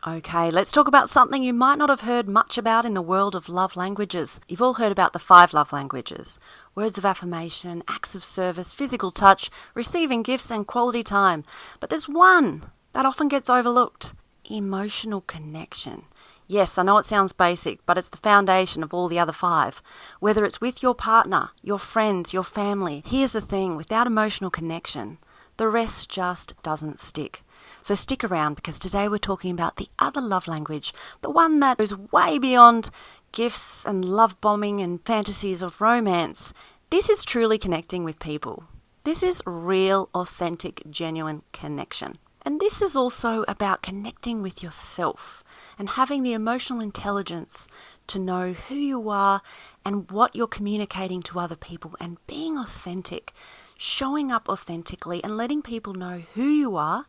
Okay, let's talk about something you might not have heard much about in the world of love languages. You've all heard about the 5 love languages. Words of affirmation, acts of service, physical touch, receiving gifts and quality time. But there's one that often gets overlooked. Emotional connection. Yes, I know it sounds basic, but it's the foundation of all the other 5. Whether it's with your partner, your friends, your family. Here's the thing, without emotional connection, the rest just doesn't stick. So stick around because today we're talking about the other love language, the one that goes way beyond gifts and love bombing and fantasies of romance. This is truly connecting with people. This is real, authentic, genuine connection. And this is also about connecting with yourself and having the emotional intelligence to know who you are and what you're communicating to other people and being authentic, showing up authentically and letting people know who you are,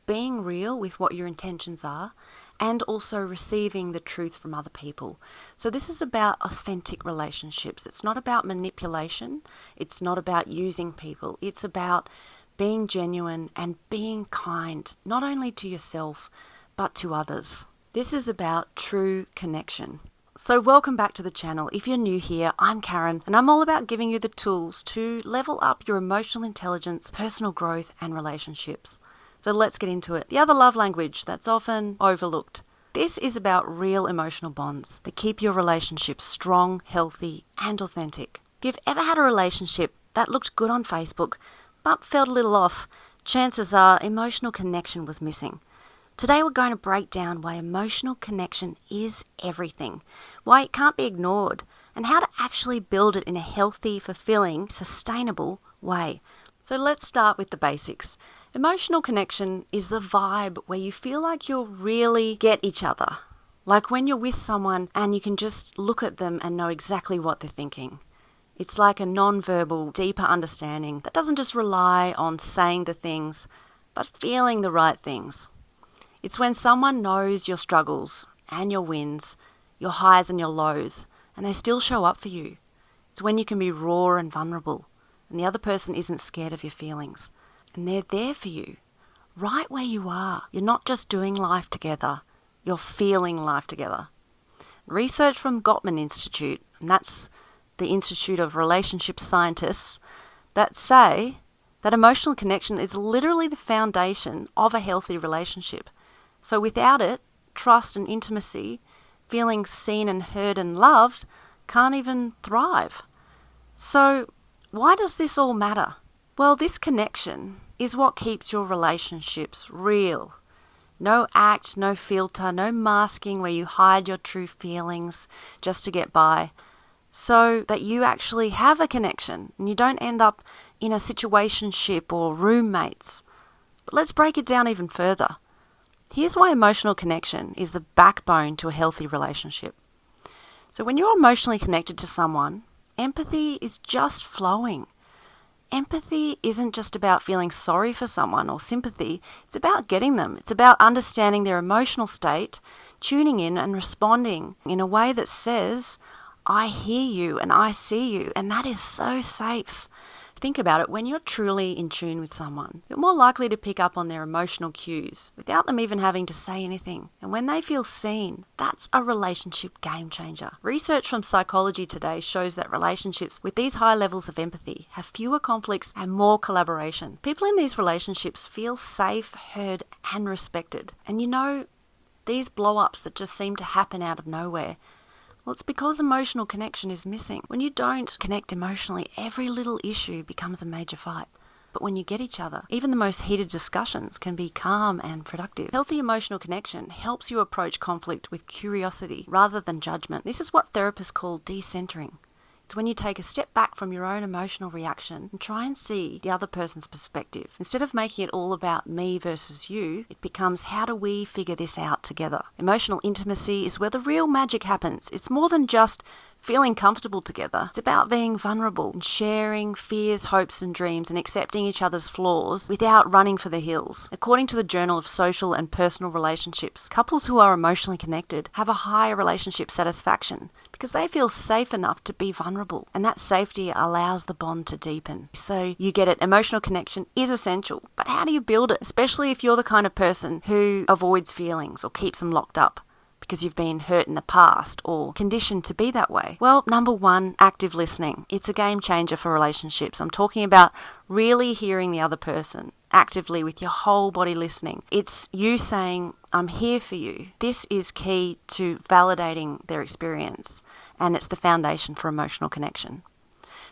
being real with what your intentions are, and also receiving the truth from other people. So this is about authentic relationships. It's not about manipulation. It's not about using people. It's about being genuine and being kind, not only to yourself, but to others. This is about true connection. So welcome back to the channel. If you're new here, I'm Karen, and I'm all about giving you the tools to level up your emotional intelligence, personal growth, and relationships. So let's get into it. The other love language that's often overlooked. This is about real emotional bonds that keep your relationships strong, healthy, and authentic. If you've ever had a relationship that looked good on Facebook, but felt a little off, chances are emotional connection was missing. Today we're going to break down why emotional connection is everything, why it can't be ignored, and how to actually build it in a healthy, fulfilling, sustainable way. So let's start with the basics. Emotional connection is the vibe where you feel like you'll really get each other. Like when you're with someone and you can just look at them and know exactly what they're thinking. It's like a non-verbal, deeper understanding that doesn't just rely on saying the things, but feeling the right things. It's when someone knows your struggles and your wins, your highs and your lows, and they still show up for you. It's when you can be raw and vulnerable, and the other person isn't scared of your feelings. And they're there for you, right where you are. You're not just doing life together, you're feeling life together. Research from Gottman Institute, and that's the Institute of Relationship Scientists, that say that emotional connection is literally the foundation of a healthy relationship. So without it, trust and intimacy, feeling seen and heard and loved, can't even thrive. So why does this all matter? Well, this connection is what keeps your relationships real. No act, no filter, no masking where you hide your true feelings just to get by, so that you actually have a connection and you don't end up in a situationship or roommates. But let's break it down even further. Here's why emotional connection is the backbone to a healthy relationship. So when you're emotionally connected to someone, empathy is just flowing. Empathy isn't just about feeling sorry for someone or sympathy, it's about getting them. It's about understanding their emotional state, tuning in and responding in a way that says, I hear you and I see you, and that is so safe. Think about it, when you're truly in tune with someone, you're more likely to pick up on their emotional cues without them even having to say anything. And when they feel seen, that's a relationship game changer. Research from Psychology Today shows that relationships with these high levels of empathy have fewer conflicts and more collaboration. People in these relationships feel safe, heard, and respected. And you know, these blow-ups that just seem to happen out of nowhere, well, it's because emotional connection is missing. When you don't connect emotionally, every little issue becomes a major fight. But when you get each other, even the most heated discussions can be calm and productive. Healthy emotional connection helps you approach conflict with curiosity rather than judgment. This is what therapists call decentering. It's when you take a step back from your own emotional reaction and try and see the other person's perspective. Instead of making it all about me versus you, it becomes, how do we figure this out together? Emotional intimacy is where the real magic happens. It's more than just feeling comfortable together. It's about being vulnerable and sharing fears, hopes and dreams and accepting each other's flaws without running for the hills. According to the Journal of Social and Personal Relationships, couples who are emotionally connected have a higher relationship satisfaction because they feel safe enough to be vulnerable, and that safety allows the bond to deepen. So you get it, emotional connection is essential, but how do you build it, especially if you're the kind of person who avoids feelings or keeps them locked up because you've been hurt in the past or conditioned to be that way? Well, number one, active listening. It's a game changer for relationships. I'm talking about really hearing the other person actively with your whole body listening. It's you saying, I'm here for you. This is key to validating their experience, and it's the foundation for emotional connection.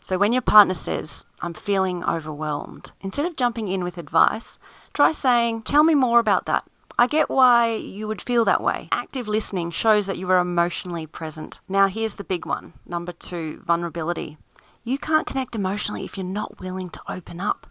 So when your partner says, I'm feeling overwhelmed, instead of jumping in with advice, try saying, tell me more about that. I get why you would feel that way. Active listening shows that you are emotionally present. Now here's the big one. Number two, vulnerability. You can't connect emotionally if you're not willing to open up.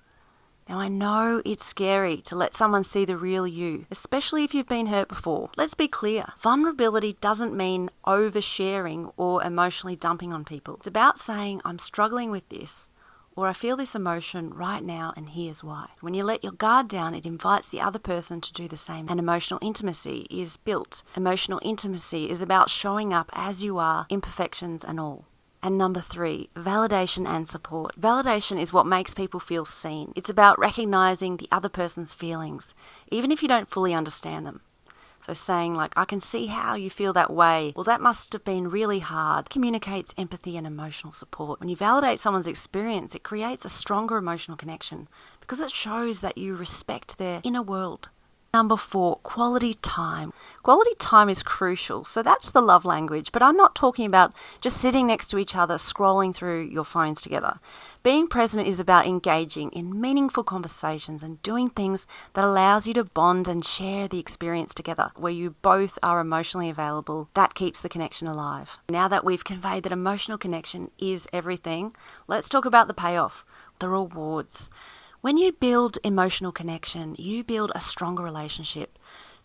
Now I know it's scary to let someone see the real you, especially if you've been hurt before. Let's be clear. Vulnerability doesn't mean oversharing or emotionally dumping on people. It's about saying, I'm struggling with this, or I feel this emotion right now and here's why. When you let your guard down, it invites the other person to do the same, and emotional intimacy is built. Emotional intimacy is about showing up as you are, imperfections and all. And number three, validation and support. Validation is what makes people feel seen. It's about recognizing the other person's feelings, even if you don't fully understand them. So saying like, I can see how you feel that way. Well, that must have been really hard. Communicates empathy and emotional support. When you validate someone's experience, it creates a stronger emotional connection because it shows that you respect their inner world. Number four, quality time. Quality time is crucial. So that's the love language, but I'm not talking about just sitting next to each other, scrolling through your phones together. Being present is about engaging in meaningful conversations and doing things that allows you to bond and share the experience together, where you both are emotionally available. That keeps the connection alive. Now that we've conveyed that emotional connection is everything, let's talk about the payoff, the rewards. When you build emotional connection, you build a stronger relationship,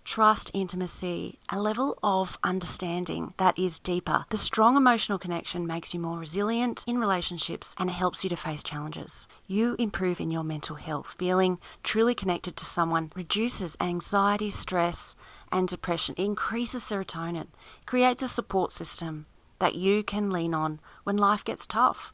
trust, intimacy, a level of understanding that is deeper. The strong emotional connection makes you more resilient in relationships and it helps you to face challenges. You improve in your mental health. Feeling truly connected to someone reduces anxiety, stress, and depression. It increases serotonin. It creates a support system that you can lean on when life gets tough.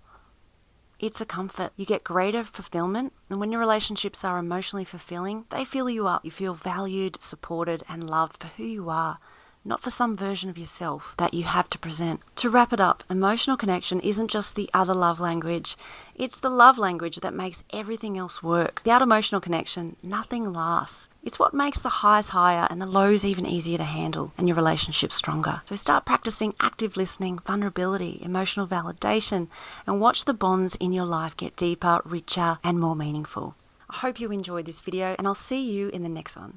It's a comfort. You get greater fulfillment, and when your relationships are emotionally fulfilling, they fill you up. You feel valued, supported, and loved for who you are, not for some version of yourself that you have to present. To wrap it up, emotional connection isn't just the other love language. It's the love language that makes everything else work. Without emotional connection, nothing lasts. It's what makes the highs higher and the lows even easier to handle and your relationship stronger. So start practicing active listening, vulnerability, emotional validation, and watch the bonds in your life get deeper, richer, and more meaningful. I hope you enjoyed this video, and I'll see you in the next one.